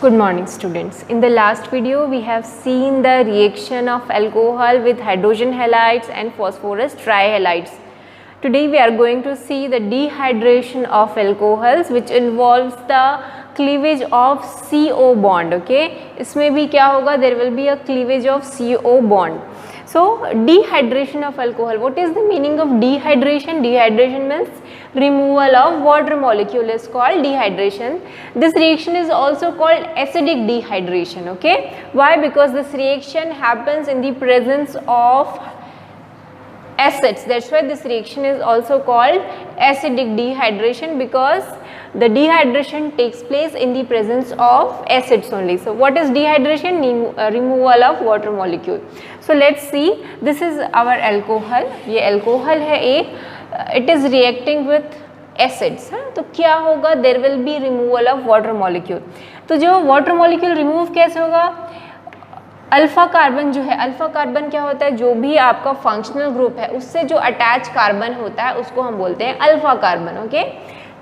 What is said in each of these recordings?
Good morning students. In the last video we have seen the reaction of alcohol with hydrogen halides and phosphorus trihalides. Today we are going to see the dehydration of alcohols which involves the cleavage of CO bond. Okay, इसमें भी क्या होगा, there will be a cleavage of CO bond. So dehydration of alcohol, what is the meaning of dehydration? Dehydration means removal of water molecule is called dehydration. This reaction is also called acidic dehydration. Okay, why? Because this reaction happens in the presence of acids. That's why this reaction is also called acidic dehydration, because the dehydration takes place in the presence of acids only. So what is dehydration? Removal of water molecule. So let's see, this is our alcohol. ये alcohol है एक, it is reacting with acids. तो क्या होगा? There will be removal of water molecule. तो जो water molecule remove कैसे होगा? अल्फा कार्बन जो है, अल्फा कार्बन क्या होता है? जो भी आपका फंक्शनल ग्रुप है उससे जो अटैच कार्बन होता है उसको हम बोलते हैं alpha carbon. Okay,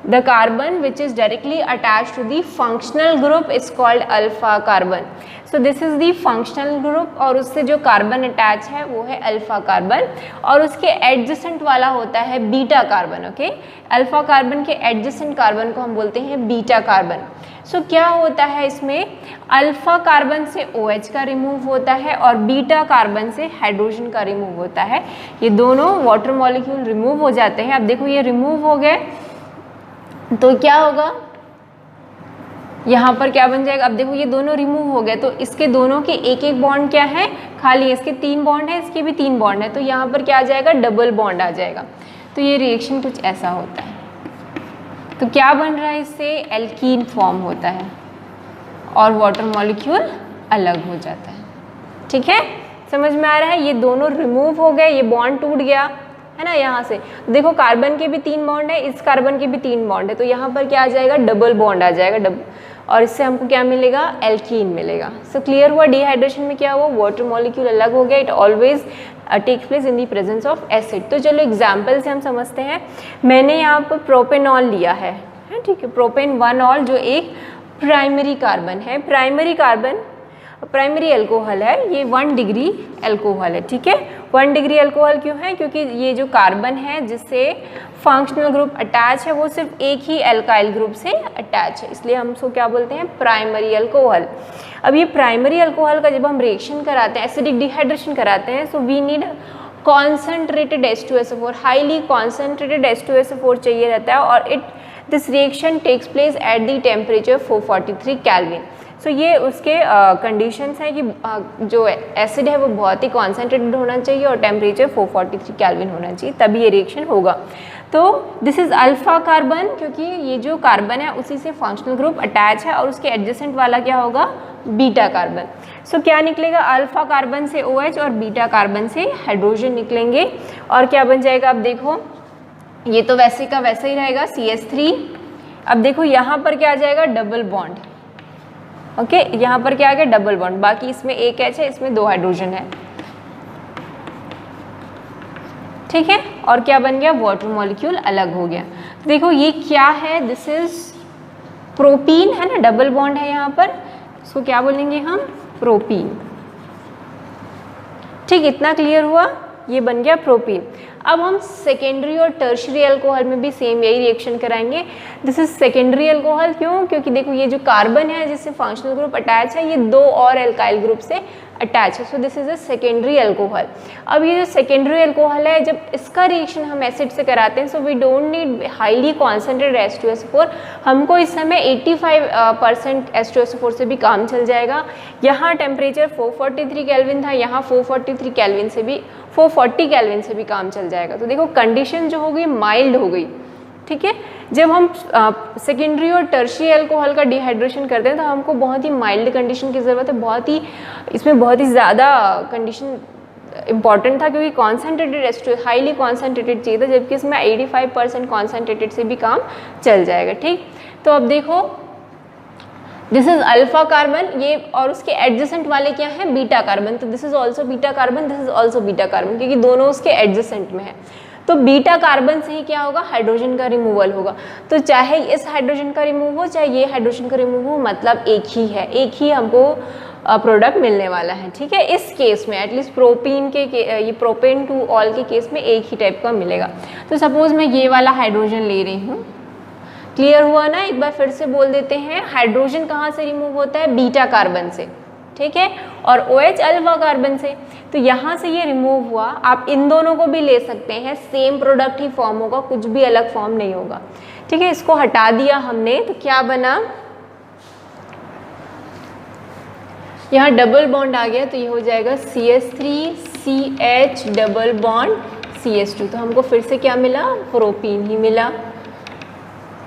the carbon which is directly attach to the functional group is called alpha carbon. So this is the functional group और उससे जो कार्बन अटैच है वो है अल्फा कार्बन, और उसके एडजेसेंट वाला होता है beta carbon. Okay, alpha carbon के एडजेसेंट कार्बन को हम बोलते हैं बीटा कार्बन. सो क्या होता है इसमें? अल्फा कार्बन से OH का रिमूव होता है और बीटा कार्बन से हाइड्रोजन का रिमूव होता है. ये दोनों वाटर मॉलिक्यूल रिमूव हो जाते हैं. अब देखो ये रिमूव हो गए तो क्या होगा, यहाँ पर क्या बन जाएगा? अब देखो ये दोनों रिमूव हो गए तो इसके दोनों के एक एक बॉन्ड क्या है? खाली. इसके 3 बॉन्ड है, इसके भी 3 बॉन्ड है, तो यहाँ पर क्या आ जाएगा? डबल बॉन्ड आ जाएगा. तो ये रिएक्शन कुछ ऐसा होता है. तो क्या बन रहा है इससे? एल्कीन फॉर्म होता है और वाटर मॉलिक्यूल अलग हो जाता है. ठीक है, समझ में आ रहा है? ये दोनों रिमूव हो गए, ये बॉन्ड टूट गया है ना. यहाँ से देखो कार्बन के भी 3 बॉन्ड है, इस कार्बन के भी 3 बॉन्ड है, तो यहाँ पर क्या आ जाएगा? डबल बॉन्ड आ जाएगा. और इससे हमको क्या मिलेगा? एल्कीन मिलेगा. सो क्लियर हुआ? डिहाइड्रेशन में क्या हुआ? वाटर मॉलिक्यूल अलग हो गया. It always takes place in the presence of acid. तो चलो एग्जाम्पल से हम समझते हैं. मैंने यहाँ पर प्रोपेनॉल लिया है, ठीक है, प्रोपेन 1ऑल जो एक प्राइमरी कार्बन है. प्राइमरी अल्कोहल है, ये 1 डिग्री अल्कोहल है. ठीक है, 1 डिग्री अल्कोहल क्यों है? क्योंकि ये जो कार्बन है जिससे फंक्शनल ग्रुप अटैच है वो सिर्फ एक ही अल्काइल ग्रुप से अटैच है, इसलिए हम उसको क्या बोलते हैं? Primary alcohol. अब ये प्राइमरी अल्कोहल का जब हम रिएक्शन कराते हैं, एसिडिक डिहाइड्रेशन कराते हैं, so we need concentrated H2SO4, highly concentrated H2SO4 चाहिए रहता है, और this reaction takes place at the temperature 443 kelvin. सो ये उसके कंडीशंस हैं कि जो एसिड है वो बहुत ही कॉन्सेंट्रेटेड होना चाहिए और टेम्परेचर 443 केल्विन होना चाहिए, तभी ये रिएक्शन होगा. तो दिस इज़ अल्फा कार्बन, क्योंकि ये जो कार्बन है उसी से फंक्शनल ग्रुप अटैच है, और उसके एडजेसेंट वाला क्या होगा? Beta carbon. सो क्या निकलेगा? अल्फा कार्बन से OH और बीटा कार्बन से हाइड्रोजन निकलेंगे, और क्या बन जाएगा? अब देखो ये तो वैसे का वैसे ही रहेगा, CH3. अब देखो यहाँ पर क्या आ जाएगा? Double bond. ओके, यहाँ पर क्या आ गया? Double bond. बाकी इसमें एक H है, इसमें 2 हाइड्रोजन है. ठीक है, और क्या बन गया? वाटर मॉलिक्यूल अलग हो गया. देखो ये क्या है? दिस इज प्रोपीन है ना, डबल बॉन्ड है यहाँ पर, इसको क्या बोलेंगे हम? प्रोपीन. ठीक, इतना क्लियर हुआ? ये बन गया प्रोपीन. अब हम सेकेंडरी और टर्शरी अल्कोहल में भी सेम यही रिएक्शन कराएंगे. This is secondary alcohol. क्यों? क्योंकि देखो ये जो कार्बन है जिससे फंक्शनल ग्रुप अटैच है, ये 2 और अल्काइल ग्रुप से अटैच है. सो this is a secondary alcohol. अब ये जो सेकेंडरी अल्कोहल है, जब इसका रिएक्शन हम एसिड से कराते हैं, so we don't need highly concentrated H2SO4. हमको इस समय 85% H2SO4 से भी काम चल जाएगा. यहाँ टेम्परेचर 443 केल्विन था, यहाँ 443 केल्विन से भी 440 केल्विन से भी काम चल जाएगा. तो देखो कंडीशन जो हो गई माइल्ड हो गई. ठीक है, जब हम सेकेंडरी और टर्शियरी अल्कोहल का डिहाइड्रेशन करते हैं तो हमको बहुत ही माइल्ड कंडीशन की ज़रूरत है. इसमें बहुत ही ज़्यादा कंडीशन इंपॉर्टेंट था, क्योंकि कॉन्सेंट्रेटेड हाईली कॉन्सेंट्रेटेड चाहिए था, जबकि इसमें 85% कॉन्सेंट्रेटेड से भी काम चल जाएगा. ठीक, तो अब देखो दिस इज अल्फा कार्बन, ये और उसके एडजेसेंट वाले क्या है? Beta carbon. तो this is also beta carbon, this is also beta carbon, क्योंकि दोनों उसके एडजेसेंट में है. तो बीटा कार्बन से ही क्या होगा, हाइड्रोजन का रिमूवल होगा। तो चाहे इस हाइड्रोजन का रिमूव हो चाहे ये हाइड्रोजन का रिमूव हो, मतलब एक ही है, एक ही हमको प्रोडक्ट मिलने वाला है। ठीक है, इस केस में एटलीस्ट प्रोपीन के ये प्रोपेन टू ऑल के केस में एक ही टाइप का मिलेगा। तो सपोज मैं ये वाला हाइड्रोजन ले रही हूँ, क्लियर हुआ ना। एक बार फिर से बोल देते हैं, हाइड्रोजन कहाँ से रिमूव होता है, बीटा कार्बन से, ठीक है, और OH अल्फा कार्बन से। तो यहाँ से ये रिमूव हुआ, आप इन दोनों को भी ले सकते हैं, सेम प्रोडक्ट ही फॉर्म होगा, कुछ भी अलग फॉर्म नहीं होगा। ठीक है, इसको हटा दिया हमने तो क्या बना, यहाँ डबल बॉन्ड आ गया, तो ये हो जाएगा CH3CH डबल बॉन्ड CH2। तो हमको फिर से क्या मिला, प्रोपीन ही मिला।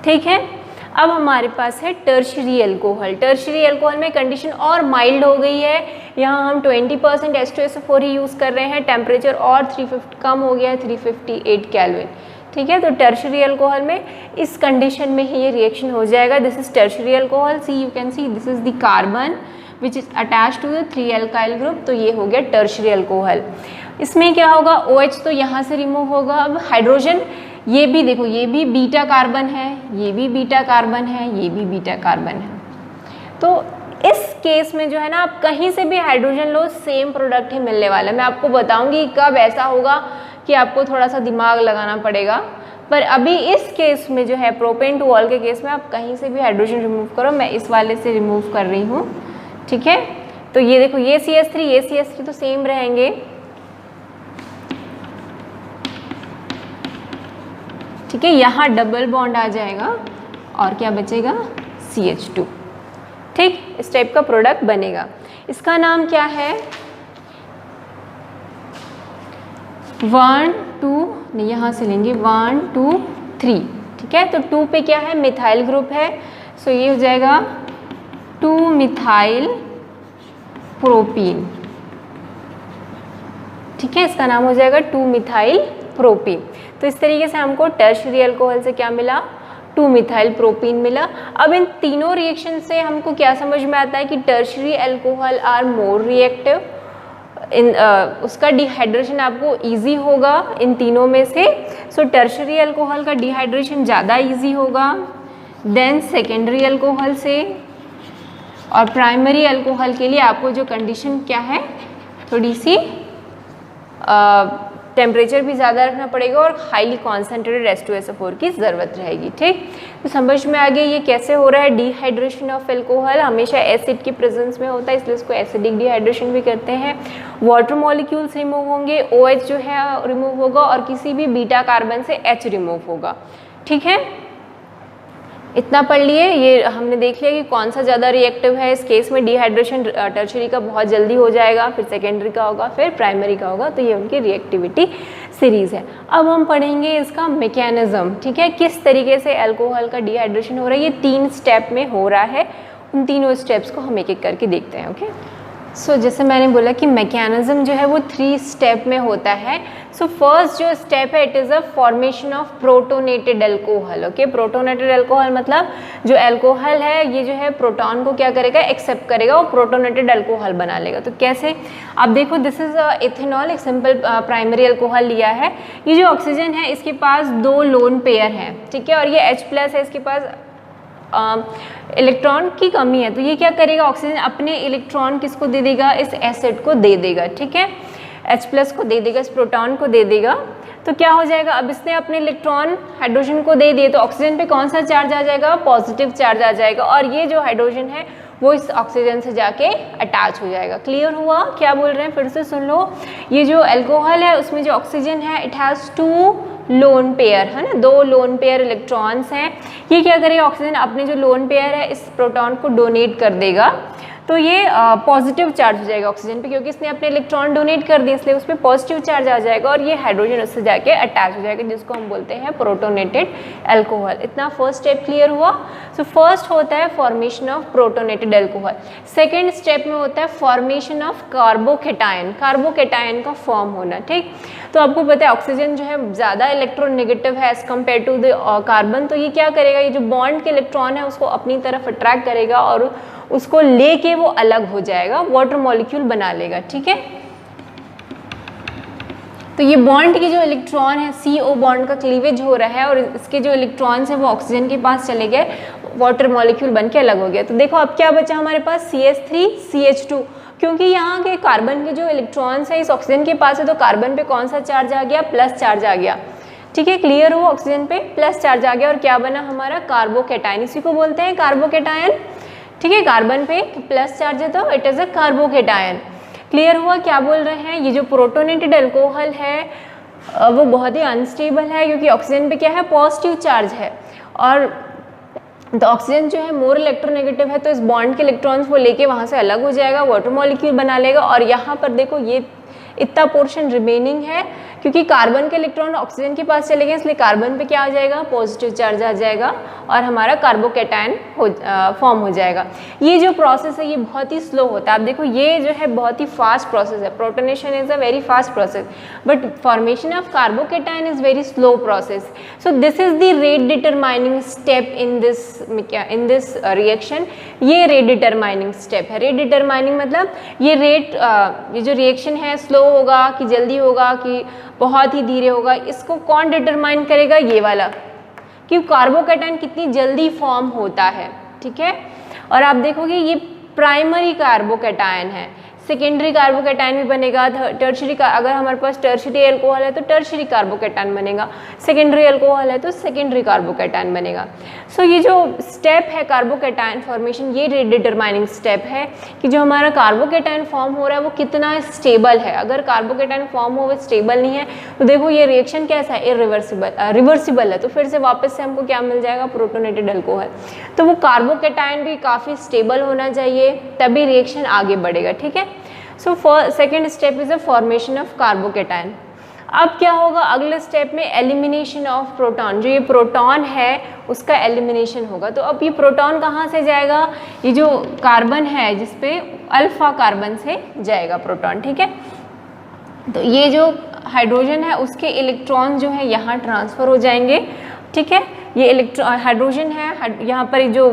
ठीक है, अब हमारे पास है टर्शियरी अल्कोहल। टर्शियरी अल्कोहल में कंडीशन और माइल्ड हो गई है, यहाँ हम 20% H2SO4 ही यूज़ कर रहे हैं, टेम्परेचर और 350 कम हो गया है, 358 केल्विन। ठीक है, तो टर्शियरी अल्कोहल में इस कंडीशन में ही ये रिएक्शन हो जाएगा। This is tertiary alcohol, see you can see this is the carbon which is attach to the 3 alkyl group, तो ये हो गया टर्शियरी अल्कोहल। इसमें क्या होगा, OH तो यहाँ से रिमूव होगा। अब हाइड्रोजन, ये भी देखो, ये भी बीटा कार्बन है, ये भी बीटा कार्बन है, ये भी बीटा कार्बन है। तो इस केस में जो है ना, आप कहीं से भी हाइड्रोजन लो, सेम प्रोडक्ट ही मिलने वाला है। मैं आपको बताऊंगी कब ऐसा होगा कि आपको थोड़ा सा दिमाग लगाना पड़ेगा, पर अभी इस केस में जो है प्रोपेन टू ऑल के केस में आप कहीं से भी हाइड्रोजन रिमूव करो। मैं इस वाले से रिमूव कर रही हूँ। ठीक है, तो ये देखो, ये CH3 ये CH3 तो सेम रहेंगे। ठीक है, यहाँ डबल बॉन्ड आ जाएगा और क्या बचेगा, CH2। ठीक, इस टाइप का प्रोडक्ट बनेगा। इसका नाम क्या है, 1 2 नहीं, यहाँ से लेंगे 1 2 3। ठीक है, तो 2 पे क्या है, मिथाइल ग्रुप है, सो ये हो जाएगा 2 मिथाइल प्रोपीन। ठीक है, इसका नाम हो जाएगा 2 मिथाइल प्रोपीन। तो इस तरीके से हमको टर्शियरी अल्कोहल से क्या मिला, 2 मिथाइल प्रोपीन मिला। अब इन तीनों रिएक्शन से हमको क्या समझ में आता है कि tertiary alcohol are more reactive. उसका डिहाइड्रेशन आपको इजी होगा इन तीनों में से। सो टर्शियरी अल्कोहल का डिहाइड्रेशन ज़्यादा इजी होगा देन सेकेंडरी अल्कोहल से। और प्राइमरी अल्कोहल के लिए आपको जो कंडीशन क्या है, थोड़ी सी टेम्परेचर भी ज़्यादा रखना पड़ेगा और हाईली कॉन्सेंट्रेटेड H2SO4 की ज़रूरत रहेगी। ठीक, तो समझ में आ गया ये कैसे हो रहा है डिहाइड्रेशन ऑफ अल्कोहल। हमेशा एसिड की प्रेजेंस में होता है, इसलिए इसको एसिडिक डिहाइड्रेशन भी करते हैं। वाटर मॉलिक्यूल्स रिमूव होंगे, OH जो है रिमूव होगा और किसी भी बीटा कार्बन से H रिमूव होगा। ठीक है, इतना पढ़ लिए। ये हमने देख लिया कि कौन सा ज़्यादा रिएक्टिव है। इस केस में डिहाइड्रेशन टर्शियरी का बहुत जल्दी हो जाएगा, फिर सेकेंडरी का होगा, फिर प्राइमरी का होगा। तो ये उनकी रिएक्टिविटी सीरीज़ है। अब हम पढ़ेंगे इसका मैकेनिज्म। ठीक है, किस तरीके से अल्कोहल का डिहाइड्रेशन हो रहा है। ये 3 स्टेप में हो रहा है, उन तीनों स्टेप्स को हम एक एक करके देखते हैं। ओके, सो जैसे मैंने बोला कि मैकेनिज्म जो है वो 3 स्टेप में होता है। सो फर्स्ट जो स्टेप है, it is a formation of protonated alcohol. Okay, protonated alcohol मतलब जो अल्कोहल है ये जो है प्रोटॉन को क्या करेगा, एक्सेप्ट करेगा, वो प्रोटोनेटेड अल्कोहल बना लेगा। तो कैसे, अब देखो, दिस इज इथेनॉल, एक सिंपल प्राइमरी अल्कोहल लिया है। ये जो ऑक्सीजन है इसके पास 2 लोन पेयर हैं। ठीक है, और ये H+ है, इसके पास इलेक्ट्रॉन की कमी है। तो ये क्या करेगा, ऑक्सीजन अपने इलेक्ट्रॉन किसको दे देगा, इस एसिड को दे देगा। ठीक है, H+ को दे देगा, इस प्रोटॉन को दे देगा। तो क्या हो जाएगा, अब इसने अपने इलेक्ट्रॉन हाइड्रोजन को दे दिए, तो ऑक्सीजन पे कौन सा चार्ज आ जाएगा, पॉजिटिव चार्ज आ जाएगा, और ये जो हाइड्रोजन है वो इस ऑक्सीजन से जाके अटैच हो जाएगा। क्लियर हुआ, क्या बोल रहे हैं फिर से सुन लो। ये जो अल्कोहल है उसमें जो ऑक्सीजन है इट हैज़ 2 लोन पेयर, है ना, 2 लोन पेयर इलेक्ट्रॉन्स हैं। ये क्या करेगा, ऑक्सीजन अपने जो लोन पेयर है इस प्रोटॉन को डोनेट कर देगा। तो ये पॉजिटिव चार्ज हो जाएगा ऑक्सीजन पे, क्योंकि इसने अपने इलेक्ट्रॉन डोनेट कर दिए, इसलिए उस पर पॉजिटिव चार्ज आ जाएगा और ये हाइड्रोजन उससे जाके अटैच हो जाएगा, जिसको हम बोलते हैं प्रोटोनेटेड अल्कोहल। इतना फर्स्ट स्टेप क्लियर हुआ। सो फर्स्ट होता है formation of protonated alcohol. Second step में होता है फॉर्मेशन ऑफ कार्बोकेटायन, कार्बोकेटायन का फॉर्म होना। ठीक, तो आपको पता है ऑक्सीजन जो है ज़्यादा इलेक्ट्रोनेगेटिव है as compare to the carbon. तो ये क्या करेगा, ये जो बॉन्ड के इलेक्ट्रॉन है उसको अपनी तरफ अट्रैक्ट करेगा और उसको लेके वो अलग हो जाएगा, वाटर मॉलिक्यूल बना लेगा। ठीक है, तो ये बॉन्ड के जो इलेक्ट्रॉन है CO बॉन्ड का क्लीवेज हो रहा है और इसके जो इलेक्ट्रॉन्स हैं वो ऑक्सीजन के पास चले गए, वाटर मॉलिक्यूल बन के अलग हो गया। तो देखो अब क्या बचा हमारे पास CH3 CH2, क्योंकि यहाँ के कार्बन के जो इलेक्ट्रॉन्स हैं इस ऑक्सीजन के पास है तो कार्बन पे कौन सा चार्ज आ गया, प्लस चार्ज आ गया। ठीक है, क्लियर हो, ऑक्सीजन पे प्लस चार्ज आ गया और क्या बना हमारा कार्बोकैटायन, इसी को बोलते हैं कार्बोकैटायन। ठीक है, कार्बन पे प्लस चार्ज है तो it is a carbocation. Clear हुआ क्या बोल रहे हैं? ये जो प्रोटोनेटेड अल्कोहल है वो बहुत ही अनस्टेबल है क्योंकि ऑक्सीजन पे क्या है, पॉजिटिव चार्ज है और तो ऑक्सीजन जो है मोर इलेक्ट्रोनेगेटिव है तो इस बॉन्ड के इलेक्ट्रॉन्स वो लेके वहाँ से अलग हो जाएगा, वाटर मॉलिक्यूल बना लेगा और यहाँ पर देखो ये इतना पोर्शन रिमेनिंग है क्योंकि कार्बन के इलेक्ट्रॉन ऑक्सीजन के पास चले गए इसलिए कार्बन पे क्या आ जाएगा, पॉजिटिव चार्ज आ जाएगा और हमारा कार्बोकैटायन फॉर्म हो जाएगा। ये जो प्रोसेस है ये बहुत ही स्लो होता है। आप देखो ये जो है बहुत ही फास्ट प्रोसेस है, protonation is a very fast process but formation of carbocation is very slow process. So this is the rate determining step in this reaction. ये रेट डिटरमाइनिंग स्टेप है। रेट डिटरमाइनिंग मतलब ये rate, ये जो reaction है slow होगा कि जल्दी होगा कि बहुत ही धीरे होगा, इसको कौन डिटरमाइन करेगा, ये वाला, कि कार्बोकैटायन कितनी जल्दी फॉर्म होता है। ठीक है, और आप देखोगे ये प्राइमरी कार्बोकैटायन है, सेकेंडरी कार्बोकैटायन भी बनेगा, टर्शरी का, अगर हमारे पास टर्शरी अल्कोहल है तो टर्शरी कार्बोकैटायन बनेगा, सेकेंडरी अल्कोहल है तो सेकेंडरी कार्बोकैटायन बनेगा। सो ये जो स्टेप है कार्बोकैटायन फॉर्मेशन, ये रेट डिटरमाइनिंग स्टेप है कि जो हमारा कार्बोकैटायन फॉर्म हो रहा है वो कितना स्टेबल है। अगर कार्बोकैटायन फॉर्म हो वो स्टेबल नहीं है तो देखो ये रिएक्शन कैसा है, रिवर्सिबल है, तो फिर से वापस से हमको क्या मिल जाएगा, प्रोटोनेटेड अल्कोहल। तो वो कार्बोकैटायन भी काफ़ी स्टेबल होना चाहिए तभी रिएक्शन आगे बढ़ेगा। ठीक है, so second step is the formation of carbocation. अब क्या होगा अगले स्टेप में, एलिमिनेशन ऑफ प्रोटॉन। जो ये प्रोटॉन है उसका एलिमिनेशन होगा। तो अब ये प्रोटॉन कहाँ से जाएगा, ये जो कार्बन है जिसपे अल्फा कार्बन से जाएगा प्रोटॉन। ठीक है, तो ये जो हाइड्रोजन है उसके इलेक्ट्रॉन जो है यहाँ ट्रांसफर हो जाएंगे। ठीक है, ये हाइड्रोजन है, यहाँ पर जो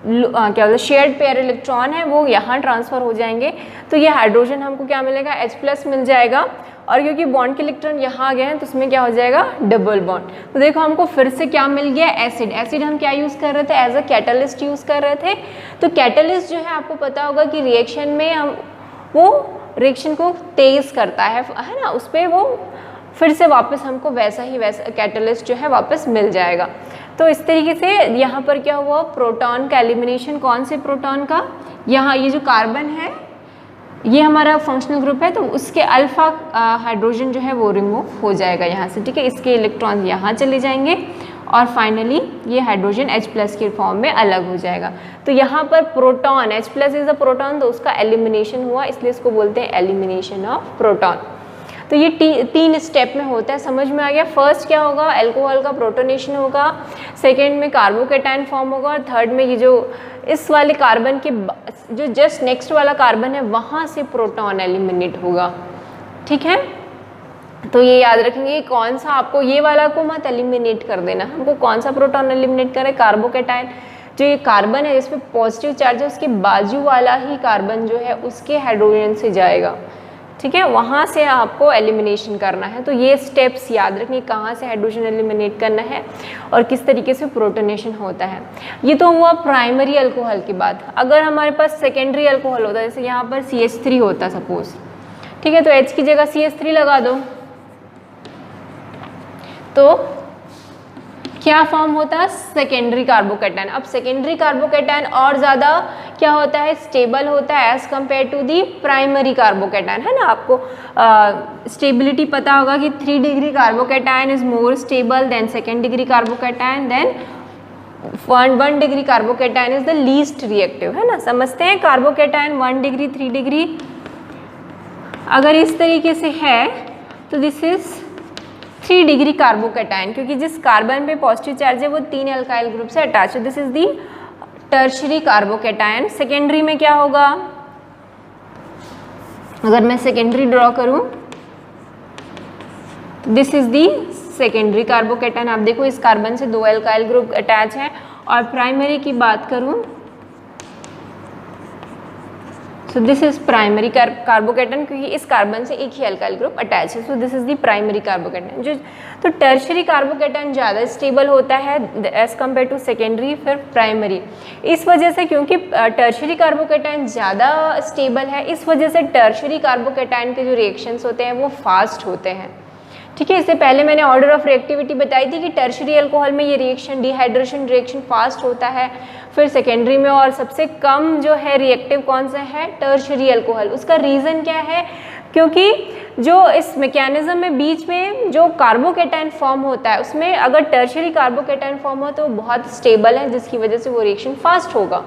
क्या बोलते हैं शेयर्ड पेयर इलेक्ट्रॉन है वो यहाँ ट्रांसफर हो जाएंगे। तो ये हाइड्रोजन हमको क्या मिलेगा, H+ मिल जाएगा और क्योंकि बॉन्ड के इलेक्ट्रॉन यहाँ आ गए हैं तो उसमें क्या हो जाएगा, डबल बॉन्ड। तो देखो हमको फिर से क्या मिल गया, एसिड। एसिड हम क्या यूज़ कर रहे थे, एज अ कैटलिस्ट यूज़ कर रहे थे। तो कैटलिस्ट जो है आपको पता होगा कि रिएक्शन में हम वो रिएक्शन को तेज़ करता है ना, उस पर वो फिर से वापस हमको वैसा कैटलिस्ट जो है वापस मिल जाएगा। तो इस तरीके से यहाँ पर क्या हुआ, प्रोटॉन का एलिमिनेशन। कौन से प्रोटॉन का, यहाँ ये जो कार्बन है ये हमारा फंक्शनल ग्रुप है तो उसके अल्फा हाइड्रोजन जो है वो रिमूव हो जाएगा यहाँ से। ठीक है, इसके इलेक्ट्रॉन यहाँ चले जाएंगे और फाइनली ये हाइड्रोजन H+ के फॉर्म में अलग हो जाएगा। तो यहाँ पर proton, H+ is a proton, तो उसका एलिमिनेशन हुआ इसलिए इसको बोलते हैं एलिमिनेशन ऑफ प्रोटॉन। तो ये 3 स्टेप में होता है, समझ में आ गया। फर्स्ट क्या होगा, अल्कोहल का प्रोटोनेशन होगा, सेकेंड में कार्बोकैटायन फॉर्म होगा और थर्ड में ये जो इस वाले कार्बन के जो जस्ट नेक्स्ट वाला कार्बन है वहाँ से प्रोटॉन एलिमिनेट होगा। ठीक है, तो ये याद रखेंगे कौन सा, आपको ये वाला को मत एलिमिनेट कर देना, हमको कौन सा प्रोटॉन एलिमिनेट करे, कार्बोकैटायन। जो ये कार्बन है जिसपे पॉजिटिव चार्ज है उसके बाजू वाला ही कार्बन जो है उसके हाइड्रोजन से जाएगा। ठीक है, वहाँ से आपको एलिमिनेशन करना है। तो ये स्टेप्स याद रखिए, कहाँ से हाइड्रोजन एलिमिनेट करना है और किस तरीके से प्रोटोनेशन होता है। ये तो हुआ प्राइमरी अल्कोहल की बात। अगर हमारे पास सेकेंडरी अल्कोहल होता है, जैसे यहाँ पर CH3 होता सपोज, ठीक है, तो H की जगह CH3 लगा दो तो क्या फॉर्म होता है, सेकेंडरी कार्बोकैटायन। अब सेकेंडरी कार्बोकैटायन और ज़्यादा क्या होता है, स्टेबल होता है as compare to the primary carbocation, है ना। आपको स्टेबिलिटी पता होगा कि 3 degree carbocation is more stable than 2nd degree carbocation, than 1 degree carbocation is the least reactive, है ना। समझते हैं, कार्बोकैटायन 1 डिग्री 3 डिग्री अगर इस तरीके से है तो दिस इज 3 डिग्री कार्बोकैटायन, क्योंकि जिस कार्बन पे पॉजिटिव चार्ज है वो 3 अल्काइल ग्रुप से अटैच है। This is the tertiary carbocation. Secondary में क्या होगा, अगर मैं सेकेंडरी ड्रॉ करूं, this is the secondary carbocation. आप देखो इस कार्बन से 2 अल्काइल ग्रुप अटैच है। और प्राइमरी की बात करूं, सो दिस इज प्राइमरी कार्बोकेटन, क्योंकि इस कार्बन से एक ही अल्काइल ग्रुप अटैच है। सो दिस इज द प्राइमरी कार्बोकेटन। जो तो टर्शरी कार्बोकेटन ज़्यादा स्टेबल होता है एज कम्पेयर टू सेकेंडरी, फिर प्राइमरी। इस वजह से, क्योंकि टर्शरी कार्बोकेटन ज़्यादा स्टेबल है, इस वजह से टर्शरी कार्बोकेटाइन के जो रिएक्शंस होते हैं वो फास्ट होते हैं। ठीक है, इससे पहले मैंने ऑर्डर ऑफ रिएक्टिविटी बताई थी कि टर्शरी अल्कोहल में ये रिएक्शन, डिहाइड्रेशन रिएक्शन फास्ट होता है, फिर सेकेंडरी में, और सबसे कम जो है रिएक्टिव कौन सा है, टर्शरी अल्कोहल। उसका रीज़न क्या है, क्योंकि जो इस मैकेनिज्म में बीच में जो कार्बोकेटाइन फॉर्म होता है उसमें अगर टर्शरी कार्बोकेटाइन फॉर्म हो तो वो बहुत स्टेबल है, जिसकी वजह से वो रिएक्शन फास्ट होगा।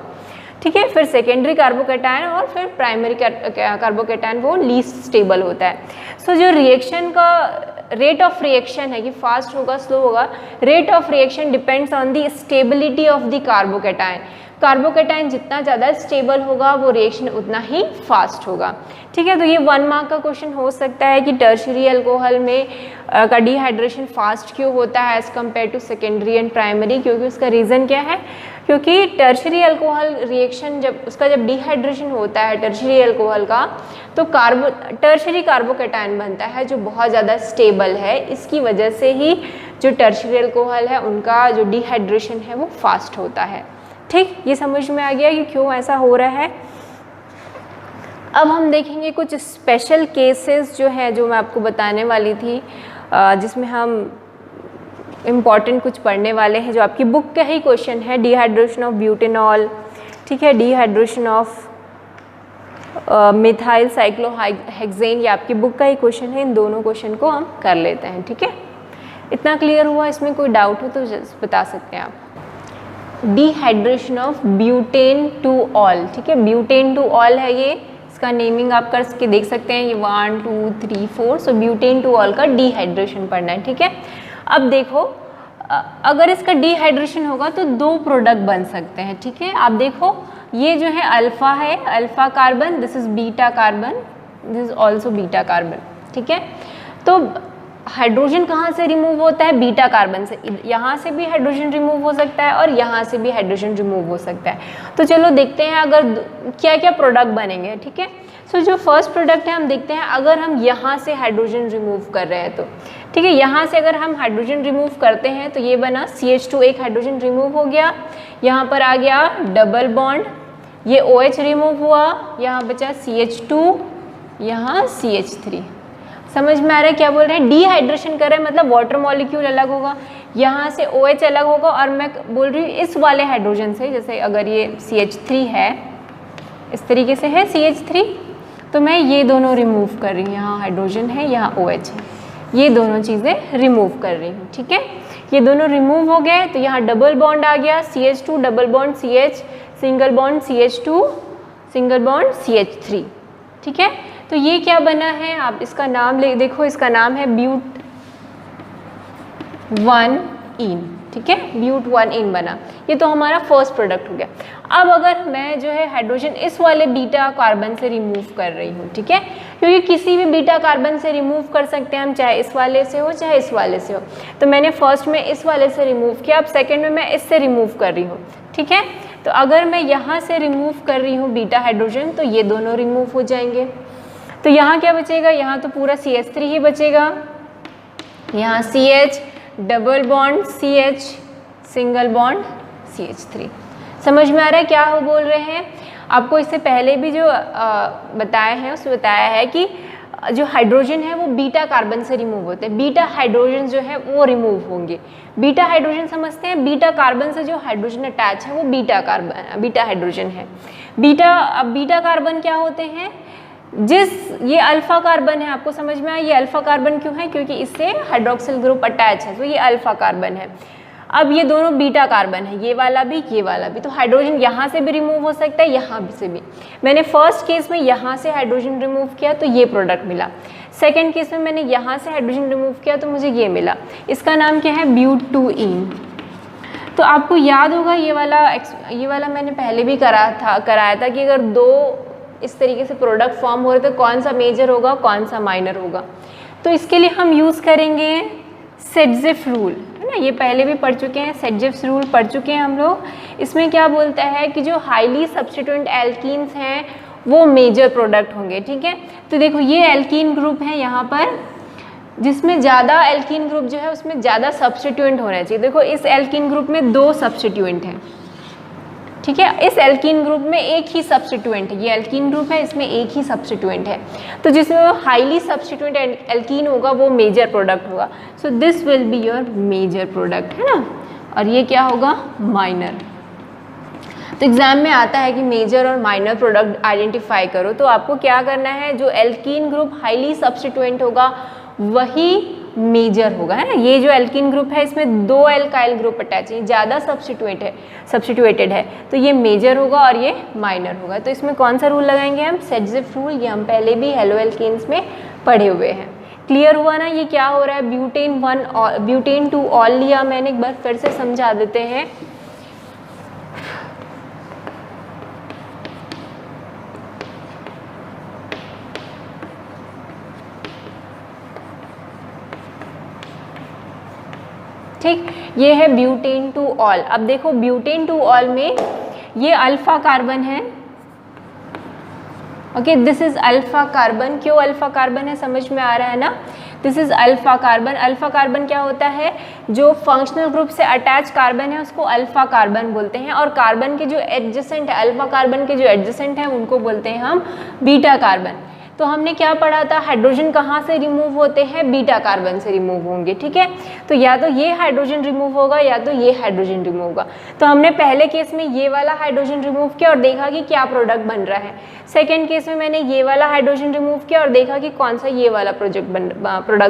ठीक है, फिर सेकेंडरी कार्बोकेटाइन और फिर प्राइमरी कार्बोकेटाइन वो लीस्ट स्टेबल होता है। सो जो रिएक्शन का रेट ऑफ रिएक्शन है कि फास्ट होगा स्लो होगा, rate of reaction depends on the stability of the carbocation. Carbocation जितना ज़्यादा स्टेबल होगा वो रिएक्शन उतना ही फास्ट होगा। ठीक है, तो ये 1 मार्क का क्वेश्चन हो सकता है कि टर्शरी अल्कोहल में का डिहाइड्रेशन फास्ट क्यों होता है as compare to secondary and primary, क्योंकि उसका रीज़न क्या है, क्योंकि टर्शरी अल्कोहल रिएक्शन जब डिहाइड्रेशन होता है टर्शरी अल्कोहल का, तो टर्शरी कार्बोकेटाइन बनता है जो बहुत ज़्यादा स्टेबल है। इसकी वजह से ही जो टर्शरी अल्कोहल है उनका जो डिहाइड्रेशन है वो फास्ट होता है। ठीक, ये समझ में आ गया कि क्यों ऐसा हो रहा है। अब हम देखेंगे कुछ स्पेशल केसेस जो है, जो मैं आपको बताने वाली थी, जिसमें हम इम्पॉर्टेंट कुछ पढ़ने वाले हैं, जो आपकी बुक का ही क्वेश्चन है, डिहाइड्रेशन ऑफ ब्यूटेनॉल। ठीक है, डिहाइड्रेशन ऑफ मिथाइल साइक्लोहेक्सेन, ये आपकी बुक का ही क्वेश्चन है। इन दोनों क्वेश्चन को हम कर लेते हैं। ठीक है, इतना क्लियर हुआ? इसमें कोई डाउट हो तो बता सकते हैं आप। Dehydration of butane two all. ठीक है, ब्यूटेन टू ऑल है ये, इसका नेमिंग आप करके देख सकते हैं, ये 1 2 3 4। सो ब्यूटेन टू ऑल का डिहाइड्रेशन पढ़ना है। ठीक है, अब देखो, अगर इसका डिहाइड्रेशन होगा तो 2 प्रोडक्ट बन सकते हैं। ठीक है, आप देखो, ये जो है अल्फा है, alpha carbon, this is beta carbon, this is also beta carbon. ठीक है, तो हाइड्रोजन कहाँ से रिमूव होता है, बीटा कार्बन से। यहाँ से भी हाइड्रोजन रिमूव हो सकता है और यहाँ से भी हाइड्रोजन रिमूव हो सकता है। तो चलो देखते हैं अगर क्या क्या प्रोडक्ट बनेंगे। ठीक है, सो जो फर्स्ट प्रोडक्ट है हम देखते हैं, अगर हम यहाँ से हाइड्रोजन रिमूव कर रहे हैं तो, ठीक है, यहाँ से अगर हम हाइड्रोजन रिमूव करते हैं तो ये बना CH2, एक हाइड्रोजन रिमूव हो गया, यहाँ पर आ गया डबल बॉन्ड, ये OH रिमूव हुआ, यहाँ बचा CH2, यहाँ CH3। समझ में आ रहा है क्या बोल रहे हैं? डिहाइड्रेशन कर रहे हैं मतलब वाटर मॉलिक्यूल अलग होगा, यहाँ से OH अलग होगा, और मैं बोल रही हूँ इस वाले हाइड्रोजन से, जैसे अगर ये CH3 है, इस तरीके से है CH3, तो मैं ये दोनों रिमूव कर रही हूँ, यहाँ हाइड्रोजन है, यहाँ OH है, ये दोनों चीज़ें रिमूव कर रही हूँ। ठीक है, ये दोनों रिमूव हो गए, तो यहाँ डबल बॉन्ड आ गया, CH2 double bond CH, single bond CH2, single bond CH3। ठीक है, तो ये क्या बना है, आप इसका नाम देखो, इसका नाम है ब्यूट 1-इन। ठीक है, ब्यूट 1-इन बना, ये तो हमारा फर्स्ट प्रोडक्ट हो गया। अब अगर मैं जो है हाइड्रोजन इस वाले बीटा कार्बन से रिमूव कर रही हूँ, ठीक है, क्योंकि किसी भी बीटा कार्बन से रिमूव कर सकते हैं हम, चाहे इस वाले से हो चाहे इस वाले से हो। तो मैंने फर्स्ट में इस वाले से रिमूव किया, अब सेकेंड में मैं इससे रिमूव कर रही हूँ। ठीक है, तो अगर मैं यहाँ से रिमूव कर रही हूँ बीटा हाइड्रोजन, तो ये दोनों रिमूव हो जाएंगे। तो यहाँ क्या बचेगा, यहाँ तो पूरा CH3 ही बचेगा, यहाँ CH double bond CH, single bond CH3। समझ में आ रहा है क्या वो बोल रहे हैं? आपको इससे पहले भी जो बताया है उसमें बताया है कि जो हाइड्रोजन है वो बीटा कार्बन से रिमूव होते हैं, बीटा हाइड्रोजन जो है वो रिमूव होंगे। बीटा हाइड्रोजन समझते हैं, बीटा कार्बन से जो हाइड्रोजन अटैच है वो बीटा हाइड्रोजन है। बीटा कार्बन क्या होते हैं, ये अल्फा कार्बन है, आपको समझ में आया ये अल्फा कार्बन क्यों है, क्योंकि इससे हाइड्रोक्सिल ग्रुप अटैच है, तो ये अल्फा कार्बन है। अब ये दोनों बीटा कार्बन है, ये वाला भी ये वाला भी, तो हाइड्रोजन यहाँ से भी रिमूव हो सकता है, यहाँ से भी। मैंने फर्स्ट केस में यहाँ से हाइड्रोजन रिमूव किया तो ये प्रोडक्ट मिला, सेकेंड केस में मैंने यहाँ से हाइड्रोजन रिमूव किया तो मुझे ये मिला। इसका नाम क्या है, ब्यूट 2-इन। तो आपको याद होगा ये वाला मैंने पहले भी कराया था कि अगर 2 इस तरीके से प्रोडक्ट फॉर्म हो रहे तो कौन सा मेजर होगा कौन सा माइनर होगा। तो इसके लिए हम यूज़ करेंगे सेटजिफ रूल, है ना, ये पहले भी पढ़ चुके हैं, सेटजिफ रूल पढ़ चुके हैं हम लोग। इसमें क्या बोलता है कि जो हाईली सब्स्टिट्यूएंट एल्कीन्स हैं वो मेजर प्रोडक्ट होंगे, ठीक है। तो देखो ये एल्कीन ग्रुप है यहाँ पर, जिसमें ज़्यादा एल्कीन ग्रुप जो है उसमें ज़्यादा सब्स्टिट्यूएंट होना चाहिए। देखो इस एल्कीन ग्रुप में 2 सब्स्टिट्यूएंट हैं, ठीक है। इस एल्कीन ग्रुप में एक ही सब्स्टिट्यूएंट है, ये एल्कीन ग्रुप है, इसमें एक ही सब्स्टिट्यूएंट है। तो जिसमें हाईली सब्स्टिट्यूएंट एल्कीन होगा वो मेजर प्रोडक्ट होगा। So this will be your major product, है ना। और ये क्या होगा, माइनर। तो एग्जाम में आता है कि मेजर और माइनर प्रोडक्ट आइडेंटिफाई करो, तो आपको क्या करना है, जो एल्कीन ग्रुप हाईली सब्स्टिट्यूएंट होगा वही मेजर होगा, है ना। ये जो एल्कीन ग्रुप है इसमें 2 एल्काइल ग्रुप अटैच है, ज़्यादा सब्स्टिट्यूएटेड है, तो ये मेजर होगा और ये माइनर होगा। तो इसमें कौन सा रूल लगाएंगे हम, सेटजिफ रूल। ये हम पहले भी हेलो एल्केन्स में पढ़े हुए हैं। क्लियर हुआ ना। ये क्या हो रहा है, ब्यूटेन 2 ऑल लिया मैंने, एक बार फिर से समझा देते हैं। ठीक, ये है ब्यूटेन 2 ऑल। अब देखो ब्यूटेन 2 ऑल में ये अल्फा कार्बन है, okay, this is alpha carbon. क्यों अल्फा कार्बन है, समझ में आ रहा है ना। This is alpha carbon. Alpha carbon क्या होता है, जो फंक्शनल ग्रुप से अटैच कार्बन है उसको अल्फा कार्बन बोलते हैं, और कार्बन के जो एडजेसेंट है, अल्फा कार्बन के जो एडजेसेंट है उनको बोलते हैं हम बीटा कार्बन। तो हमने क्या पढ़ा था, हाइड्रोजन कहाँ से रिमूव होते हैं, बीटा कार्बन से रिमूव होंगे, ठीक है। तो या तो ये हाइड्रोजन रिमूव होगा या तो ये हाइड्रोजन रिमूव होगा। तो हमने पहले केस में ये वाला हाइड्रोजन रिमूव किया और देखा कि क्या प्रोडक्ट बन रहा है। सेकेंड केस में मैंने ये वाला हाइड्रोजन रिमूव किया और देखा कि कौन सा ये वाला प्रोडक्ट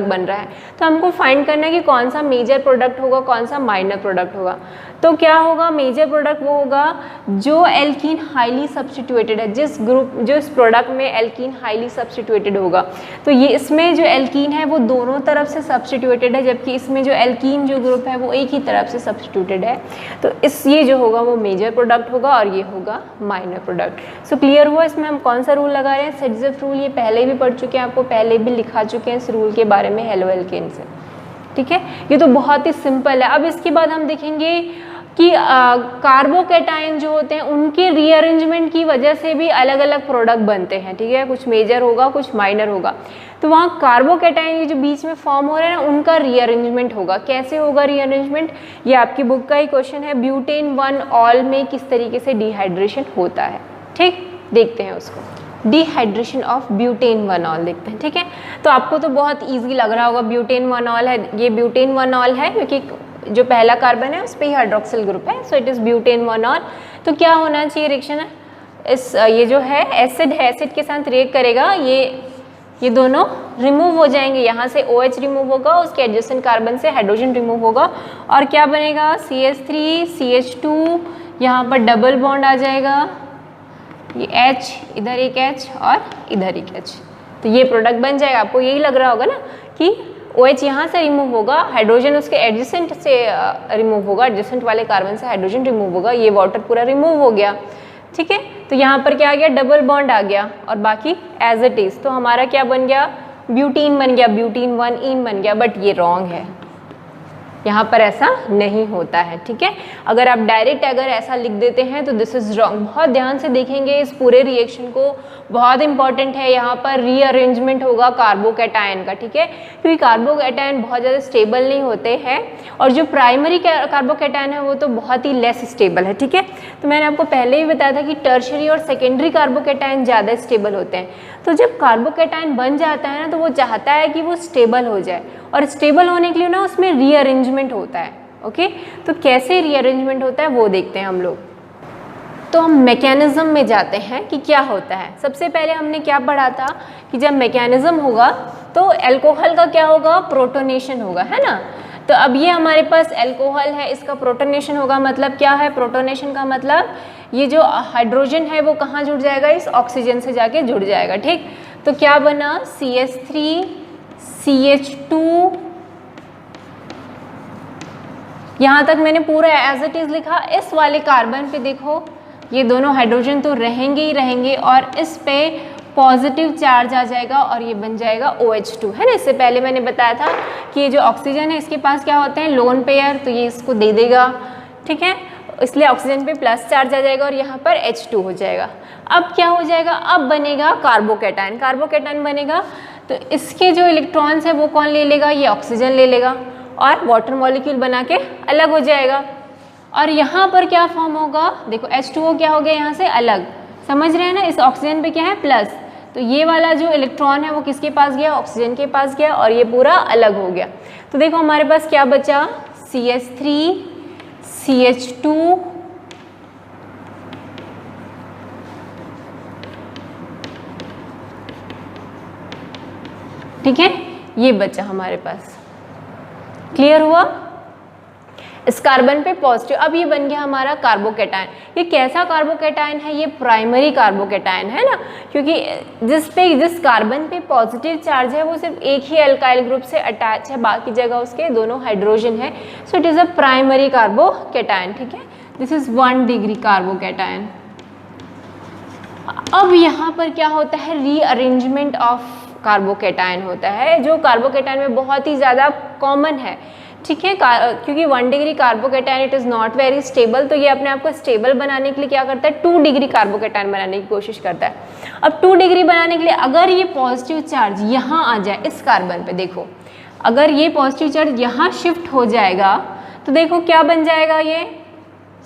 बन रहा है। तो हमको फाइंड करना है कि कौन सा मेजर प्रोडक्ट होगा, कौन सा माइनर प्रोडक्ट होगा। तो क्या होगा, मेजर प्रोडक्ट वो होगा जो एल्कीन हाईली सब्स्टिट्यूएटेड है, जो इस प्रोडक्ट में एल्कीन हाईली सब्स्टिट्यूएटेड होगा। तो ये इसमें जो एल्कीन है वो दोनों तरफ से सब्स्टिट्यूएटेड है, जबकि इसमें जो एल्कीन जो ग्रुप है वो एक ही तरफ से सब्स्टिट्यूटेड है। तो ये जो होगा वो मेजर प्रोडक्ट होगा और ये होगा माइनर प्रोडक्ट। सो क्लियर हुआ। इसमें हम कौन सा रूल लगा रहे हैं, सेटजिफ रूल। ये पहले भी पढ़ चुके हैं, आपको पहले भी लिखा चुके हैं इस रूल के बारे में हेलो एल्केन से, ठीक है। ये तो बहुत ही सिंपल है। अब इसके बाद हम देखेंगे कि कार्बोकैटायन जो होते हैं उनके रीअरेंजमेंट की वजह से भी अलग अलग प्रोडक्ट बनते हैं, ठीक है। कुछ मेजर होगा, कुछ माइनर होगा। तो वहाँ कार्बोकैटायन जो बीच में फॉर्म हो रहे हैं ना, उनका रीअरेंजमेंट होगा। कैसे होगा रीअरेंजमेंट, ये आपकी बुक का ही क्वेश्चन है। ब्यूटेन 1 ऑल में किस तरीके से डिहाइड्रेशन होता है, ठीक, देखते हैं उसको। डिहाइड्रेशन ऑफ ब्यूटेन 1 ऑल देखते हैं, ठीक है। तो आपको तो बहुत ईजी लग रहा होगा, ब्यूटेन 1 ऑल है, ये ब्यूटेन 1 ऑल है क्योंकि जो पहला कार्बन है उस पर ही हाइड्रोक्सिल ग्रुप है। So it is butane 1 all. तो क्या होना चाहिए रिएक्शन है, ये जो है एसिड है, एसिड के साथ रिएक्ट करेगा, ये दोनों रिमूव हो जाएंगे। यहाँ से OH रिमूव होगा, उसके एडजेसेंट कार्बन से हाइड्रोजन रिमूव होगा और क्या बनेगा, CH3 CH2, यहाँ पर डबल बॉन्ड आ जाएगा, ये H, इधर एक H और इधर एक H। तो ये प्रोडक्ट बन जाएगा। आपको यही लग रहा होगा ना कि OH यहाँ से रिमूव होगा, हाइड्रोजन उसके एडजेसेंट से रिमूव होगा, एडजेसेंट वाले कार्बन से हाइड्रोजन रिमूव होगा, ये वाटर पूरा रिमूव हो गया, ठीक है। तो यहाँ पर क्या आ गया, डबल बॉन्ड आ गया और बाकी एज इट इज। तो हमारा क्या बन गया, ब्यूटीन बन गया, ब्यूटीन 1 इन बन गया। बट ये रॉन्ग है, यहाँ पर ऐसा नहीं होता है, ठीक है। अगर आप डायरेक्ट अगर ऐसा लिख देते हैं तो दिस इज रॉन्ग। बहुत ध्यान से देखेंगे इस पूरे रिएक्शन को, बहुत इंपॉर्टेंट है। यहाँ पर रीअरेंजमेंट होगा कार्बोकैटायन का, ठीक है, क्योंकि कार्बोकैटायन बहुत ज़्यादा स्टेबल नहीं होते हैं और जो प्राइमरी कार्बोकैटायन है वो तो बहुत ही लेस स्टेबल है, ठीक है। तो मैंने आपको पहले ही बताया था कि टर्शरी और सेकेंडरी कार्बोकैटायन ज़्यादा स्टेबल होते हैं। तो जब कार्बोकैटायन बन जाता है ना तो वो चाहता है कि वो स्टेबल हो जाए, और स्टेबल होने के लिए ना उसमें रीअरेंजमेंट होता है, ओके। तो कैसे रीअरेंजमेंट होता है वो देखते हैं हम लोग। तो हम मैकेनिज्म में जाते हैं कि क्या होता है। सबसे पहले हमने क्या पढ़ा था कि जब मैकेनिज्म होगा तो अल्कोहल का क्या होगा, प्रोटोनेशन होगा, है ना। तो अब ये हमारे पास अल्कोहल है, इसका प्रोटोनेशन होगा। मतलब क्या है प्रोटोनेशन का मतलब, ये जो हाइड्रोजन है वो कहाँ जुड़ जाएगा, इस ऑक्सीजन से जाके जुड़ जाएगा, ठीक। तो क्या बना, CH3 CH2, यहाँ तक मैंने पूरा एज इट इज लिखा। इस वाले कार्बन पे देखो ये दोनों हाइड्रोजन तो रहेंगे ही रहेंगे और इस पे पॉजिटिव चार्ज आ जाएगा और ये बन जाएगा OH2, है ना। इससे पहले मैंने बताया था कि ये जो ऑक्सीजन है इसके पास क्या होते हैं, लोन पेयर, तो ये इसको दे देगा, ठीक है। इसलिए ऑक्सीजन पे प्लस चार्ज आ जाएगा और यहाँ पर H2 हो जाएगा। अब क्या हो जाएगा, अब बनेगा कार्बोकैटायन। कार्बोकैटायन बनेगा तो इसके जो इलेक्ट्रॉन्स है वो कौन ले लेगा, ये ऑक्सीजन ले लेगा और वाटर मॉलिक्यूल बना के अलग हो जाएगा। और यहाँ पर क्या फॉर्म होगा, देखो H2O क्या हो गया यहाँ से अलग, समझ रहे हैं ना, इस ऑक्सीजन पे क्या है प्लस, तो ये वाला जो इलेक्ट्रॉन है वो किसके पास गया, ऑक्सीजन के पास गया और ये पूरा अलग हो गया। तो देखो हमारे पास क्या बचा, CH3 CH2 ठीक है, ये बचा हमारे पास। क्लियर हुआ। इस कार्बन पे पॉजिटिव, अब ये बन गया हमारा कार्बोकैटायन। ये कैसा कार्बोकैटायन है, ये प्राइमरी कार्बोकैटायन है ना, क्योंकि जिस कार्बन पे पॉजिटिव चार्ज है वो सिर्फ एक ही अल्काइल ग्रुप से अटैच है, बाकी जगह उसके दोनों हाइड्रोजन है। So it is a primary carbocation. ठीक है, दिस इज 1 डिग्री कार्बोकैटायन। अब यहाँ पर क्या होता है, रीअरेंजमेंट ऑफ कार्बोकैटायन होता है, जो कार्बोकैटायन में बहुत ही ज़्यादा कॉमन है। ठीक है, क्योंकि 1 degree carbocation it is not very stable, तो ये अपने आप को स्टेबल बनाने के लिए क्या करता है, 2 डिग्री कार्बोकैटायन बनाने की कोशिश करता है। अब 2 डिग्री बनाने के लिए अगर ये पॉजिटिव चार्ज यहाँ आ जाए इस कार्बन पे, देखो अगर ये पॉजिटिव चार्ज यहाँ शिफ्ट हो जाएगा तो देखो क्या बन जाएगा, ये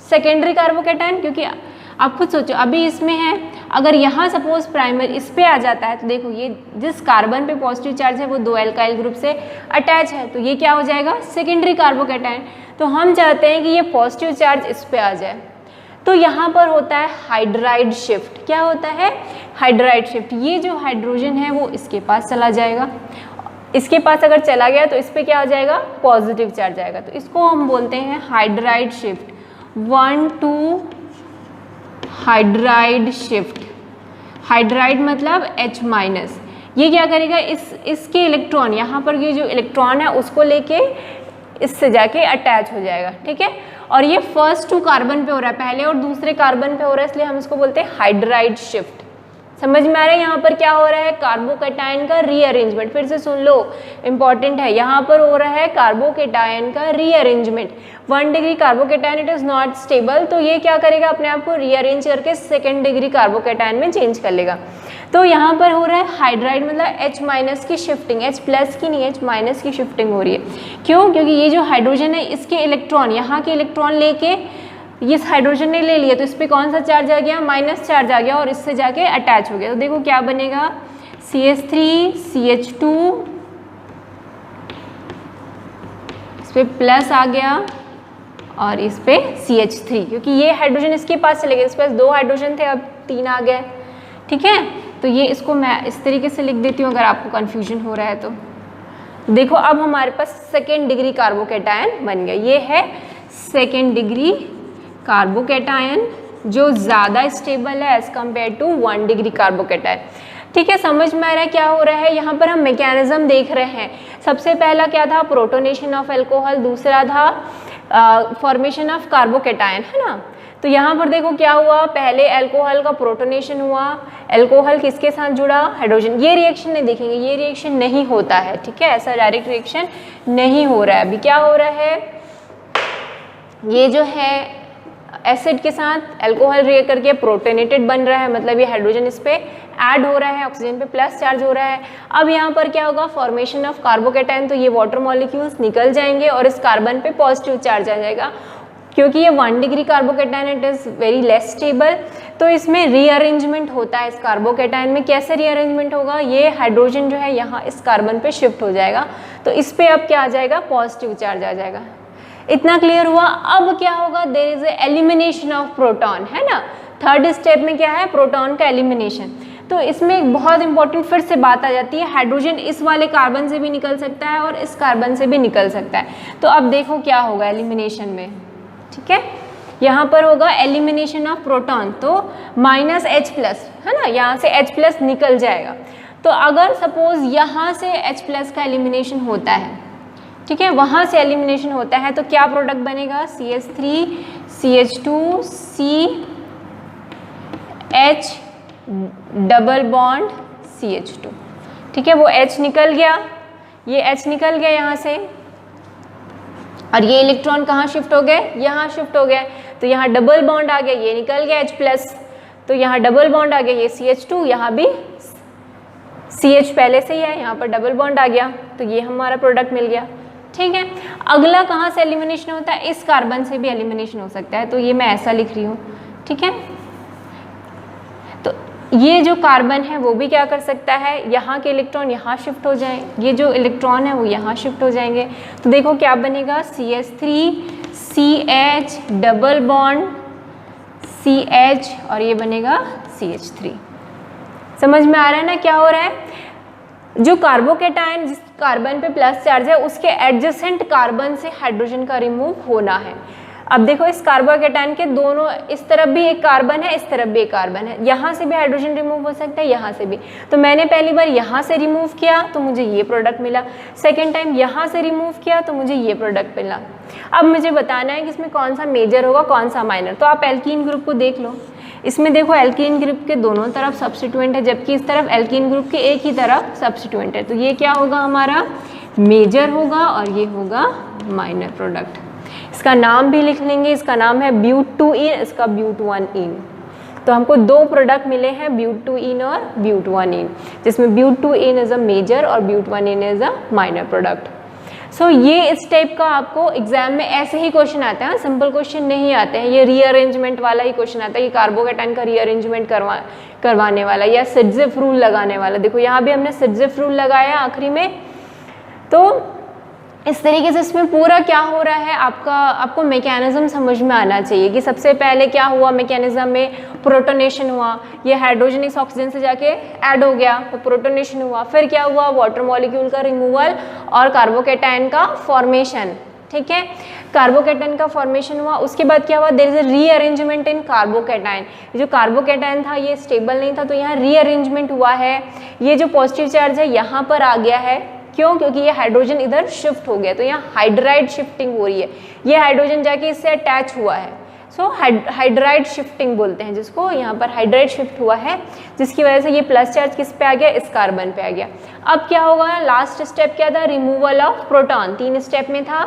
सेकेंडरी कार्बोकैटायन। क्योंकि आप खुद सोचो, अभी इसमें है, अगर यहाँ सपोज प्राइमरी इस पे आ जाता है तो देखो ये जिस कार्बन पे पॉजिटिव चार्ज है वो 2 अल्काइल ग्रुप से अटैच है, तो ये क्या हो जाएगा, सेकेंडरी कार्बोकैटायन। तो हम चाहते हैं कि ये पॉजिटिव चार्ज इस पे आ जाए, तो यहाँ पर होता है हाइड्राइड शिफ्ट। क्या होता है, हाइड्राइड शिफ्ट। ये जो हाइड्रोजन है वो इसके पास चला जाएगा, इसके पास अगर चला गया तो इस पर क्या आ जाएगा, पॉजिटिव चार्ज आएगा, तो इसको हम बोलते हैं hydride shift. 1 2 hydride shift. Hydride मतलब H माइनस। ये क्या करेगा, इसके इलेक्ट्रॉन, यहाँ पर ये जो इलेक्ट्रॉन है उसको लेके इससे जाके अटैच हो जाएगा। ठीक है, और ये फर्स्ट 2 कार्बन पे हो रहा है, पहले और दूसरे कार्बन पे हो रहा है, इसलिए हम इसको बोलते हैं हाइड्राइड शिफ्ट। समझ में आ रहा है, यहाँ पर क्या हो रहा है, कार्बोकैटायन का रीअरेंजमेंट। फिर से सुन लो, इंपॉर्टेंट है, यहाँ पर हो रहा है कार्बोकैटायन का rearrangement. 1 degree carbocation it is not stable, तो ये क्या करेगा, अपने आप को रीअरेंज करके 2nd डिग्री कार्बोकैटायन में चेंज कर लेगा। तो यहाँ पर हो रहा है हाइड्राइड, मतलब H माइनस की शिफ्टिंग, H प्लस की नहीं, H माइनस की शिफ्टिंग हो रही है। क्यों, क्योंकि ये जो हाइड्रोजन है इसके इलेक्ट्रॉन, यहाँ के इलेक्ट्रॉन लेके इस हाइड्रोजन ने ले लिया, तो इस पर कौन सा चार्ज आ गया, माइनस चार्ज आ गया और इससे जाके अटैच हो गया। तो देखो क्या बनेगा, CH3 CH2, इस पर प्लस आ गया और इस पे CH3, क्योंकि ये हाइड्रोजन इसके पास चले गए, इस पास 2 हाइड्रोजन थे अब 3 आ गए। ठीक है, तो ये इसको मैं इस तरीके से लिख देती हूँ अगर आपको कन्फ्यूजन हो रहा है तो। देखो अब हमारे पास 2nd डिग्री कार्बोकैटायन बन गया, ये है 2nd डिग्री कार्बोकैटायन, जो ज़्यादा स्टेबल है as compare to 1 degree carbocation. ठीक है, समझ में आ रहा है क्या हो रहा है, यहाँ पर हम मैकेनिज्म देख रहे हैं। सबसे पहला क्या था, प्रोटोनेशन ऑफ अल्कोहल, दूसरा था फॉर्मेशन ऑफ कार्बोकैटायन, है ना। तो यहाँ पर देखो क्या हुआ, पहले अल्कोहल का प्रोटोनेशन हुआ, अल्कोहल किसके साथ जुड़ा, हाइड्रोजन। ये रिएक्शन नहीं देखेंगे, ये रिएक्शन नहीं होता है। ठीक है, ऐसा डायरेक्ट रिएक्शन नहीं हो रहा है। अभी क्या हो रहा है, ये जो है एसिड के साथ अल्कोहल रिएक्ट करके प्रोटोनेटेड बन रहा है, मतलब ये हाइड्रोजन इस पे ऐड हो रहा है, ऑक्सीजन पे प्लस चार्ज हो रहा है। अब यहाँ पर क्या होगा, फॉर्मेशन ऑफ कार्बोकैटायन, तो ये वाटर मॉलिक्यूल्स निकल जाएंगे और इस कार्बन पे पॉजिटिव चार्ज आ जाएगा। क्योंकि ये 1 degree carbocation it is very less stable, तो इसमें रीअरेंजमेंट होता है। इस कार्बोकैटायन में कैसे रीअरेंजमेंट होगा, ये हाइड्रोजन जो है यहाँ इस कार्बन पे शिफ्ट हो जाएगा, तो इस पे अब क्या आ जाएगा, पॉजिटिव चार्ज आ जाएगा। इतना क्लियर हुआ। अब क्या होगा, there is elimination of proton, है ना। 3rd स्टेप में क्या है, प्रोटॉन का एलिमिनेशन। तो इसमें एक बहुत इंपॉर्टेंट फिर से बात आ जाती है, हाइड्रोजन इस वाले कार्बन से भी निकल सकता है और इस कार्बन से भी निकल सकता है। तो अब देखो क्या होगा एलिमिनेशन में। ठीक है, यहाँ पर होगा एलिमिनेशन ऑफ प्रोटॉन, तो -H+, है ना, यहाँ से H+ निकल जाएगा। तो अगर सपोज यहाँ से H+ का एलिमिनेशन होता है, ठीक है, वहाँ से एलिमिनेशन होता है, तो क्या प्रोडक्ट बनेगा, CH3 CH2 CH double bond CH2। ठीक है, वो H निकल गया, ये H निकल गया यहाँ से, और ये इलेक्ट्रॉन कहाँ शिफ्ट हो गए, यहाँ शिफ्ट हो गए। तो यहाँ डबल बॉन्ड आ गया, ये निकल गया H+, तो यहाँ डबल बॉन्ड आ गया, ये CH2, यहाँ भी CH पहले से ही है, यहाँ पर डबल बॉन्ड आ गया, तो ये हमारा प्रोडक्ट मिल गया। ठीक है, अगला कहाँ से एलिमिनेशन होता है, इस कार्बन से भी एलिमिनेशन हो सकता है, तो ये मैं ऐसा लिख रही हूँ। ठीक है, तो ये जो कार्बन है वो भी क्या कर सकता है, यहाँ के इलेक्ट्रॉन यहाँ शिफ्ट हो जाएं, ये जो इलेक्ट्रॉन है वो यहाँ शिफ्ट हो जाएंगे, तो देखो क्या बनेगा, CH3 CH double bond CH और ये बनेगा CH3। समझ में आ रहा है ना क्या हो रहा है, जो कार्बोकेटायन जिस कार्बन पे प्लस चार्ज है उसके एडजेसेंट कार्बन से हाइड्रोजन का रिमूव होना है। अब देखो इस कार्बोकेटायन के दोनों, इस तरफ भी एक कार्बन है, इस तरफ भी एक कार्बन है, यहाँ से भी हाइड्रोजन रिमूव हो सकता है, यहाँ से भी। तो मैंने पहली बार यहाँ से रिमूव किया तो मुझे ये प्रोडक्ट मिला, सेकेंड टाइम यहाँ से रिमूव किया तो मुझे ये प्रोडक्ट मिला। अब मुझे बताना है कि इसमें कौन सा मेजर होगा कौन सा माइनर। तो आप एल्कीन ग्रुप को देख लो, इसमें देखो एल्कीन ग्रुप के दोनों तरफ सब्स्टिट्यूएंट है, जबकि इस तरफ एल्कीन ग्रुप के एक ही तरफ सब्स्टिट्यूएंट है, तो ये क्या होगा, हमारा मेजर होगा और ये होगा माइनर प्रोडक्ट। इसका नाम भी लिख लेंगे, इसका नाम है ब्यूट-2-इन, इसका ब्यूट-1-इन। तो हमको दो प्रोडक्ट मिले हैं, ब्यूट-2-इन और ब्यूट-1-इन, जिसमें ब्यूट-2-इन इज अ मेजर और ब्यूट-1-इन इज अ माइनर प्रोडक्ट। सो ये इस टाइप का आपको एग्जाम में ऐसे ही क्वेश्चन आता है, सिंपल क्वेश्चन नहीं आते हैं, ये रीअरेंजमेंट वाला ही क्वेश्चन आता है, ये कार्बोकेटायन का रीअरेंजमेंट करवाने वाला या सिट्ज़ेफ रूल लगाने वाला। देखो यहाँ भी हमने सिट्ज़ेफ रूल लगाया आखिरी में। तो इस तरीके से इसमें पूरा क्या हो रहा है, आपको मैकेनिज्म समझ में आना चाहिए कि सबसे पहले क्या हुआ मैकेनिज्म में, प्रोटोनेशन हुआ, ये हाइड्रोजन इस ऑक्सीजन से जाके ऐड हो गया तो प्रोटोनेशन हुआ, फिर क्या हुआ, वाटर मॉलिक्यूल का रिमूवल और कार्बोकेटायन का फॉर्मेशन। ठीक है, कार्बोकेटायन का फॉर्मेशन हुआ, उसके बाद क्या हुआ, there is a rearrangement in carbocation. जो कार्बोकेटायन था ये स्टेबल नहीं था, तो यहाँ रीअरेंजमेंट हुआ है, ये जो पॉजिटिव चार्ज है यहाँ पर आ गया है, क्यों, क्योंकि ये हाइड्रोजन इधर शिफ्ट हो गया, तो यहाँ हाइड्राइड शिफ्टिंग हो रही है, ये हाइड्रोजन जाके इससे अटैच हुआ है, सो हाइड्राइड शिफ्टिंग बोलते हैं जिसको, यहाँ पर हाइड्राइड शिफ्ट हुआ है, जिसकी वजह से ये प्लस चार्ज किस पे आ गया, इस कार्बन पे आ गया। अब क्या होगा, लास्ट स्टेप क्या था, रिमूवल ऑफ प्रोटॉन, 3 स्टेप में था,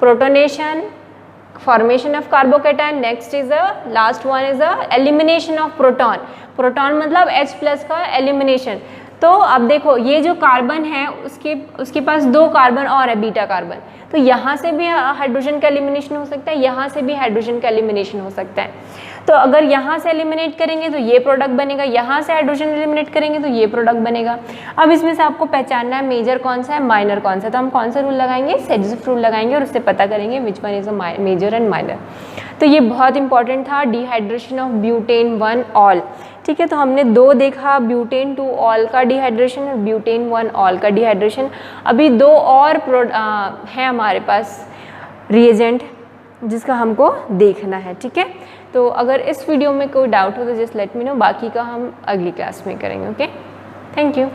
protonation, formation of carbocation, next is a last one is a elimination of proton. Proton मतलब H+ का एलिमिनेशन। तो अब देखो ये जो कार्बन है उसके पास 2 कार्बन और है, बीटा कार्बन, तो यहाँ से भी हाइड्रोजन का एलिमिनेशन हो सकता है, यहाँ से भी हाइड्रोजन का एलिमिनेशन हो सकता है। तो अगर यहाँ से एलिमिनेट करेंगे तो ये प्रोडक्ट बनेगा, यहाँ से हाइड्रोजन एलिमिनेट करेंगे तो ये प्रोडक्ट बनेगा। अब इसमें से आपको पहचानना है मेजर कौन सा है, माइनर कौन सा है, तो हम कौन सा रूल लगाएंगे, सिट्ज़ेफ रूल लगाएंगे और उससे पता करेंगे which one is a major and minor. तो ये बहुत इंपॉर्टेंट था, डिहाइड्रेशन ऑफ ब्यूटेन 1 ऑल। ठीक है, तो हमने 2 देखा, ब्यूटेन 2 ऑल का डिहाइड्रेशन और ब्यूटेन 1 ऑल का डिहाइड्रेशन। अभी 2 और है हमारे पास रिएजेंट जिसका हमको देखना है। ठीक है, तो अगर इस वीडियो में कोई डाउट हो तो जस्ट लेट मी नो, बाकी का हम अगली क्लास में करेंगे। Okay, thank you.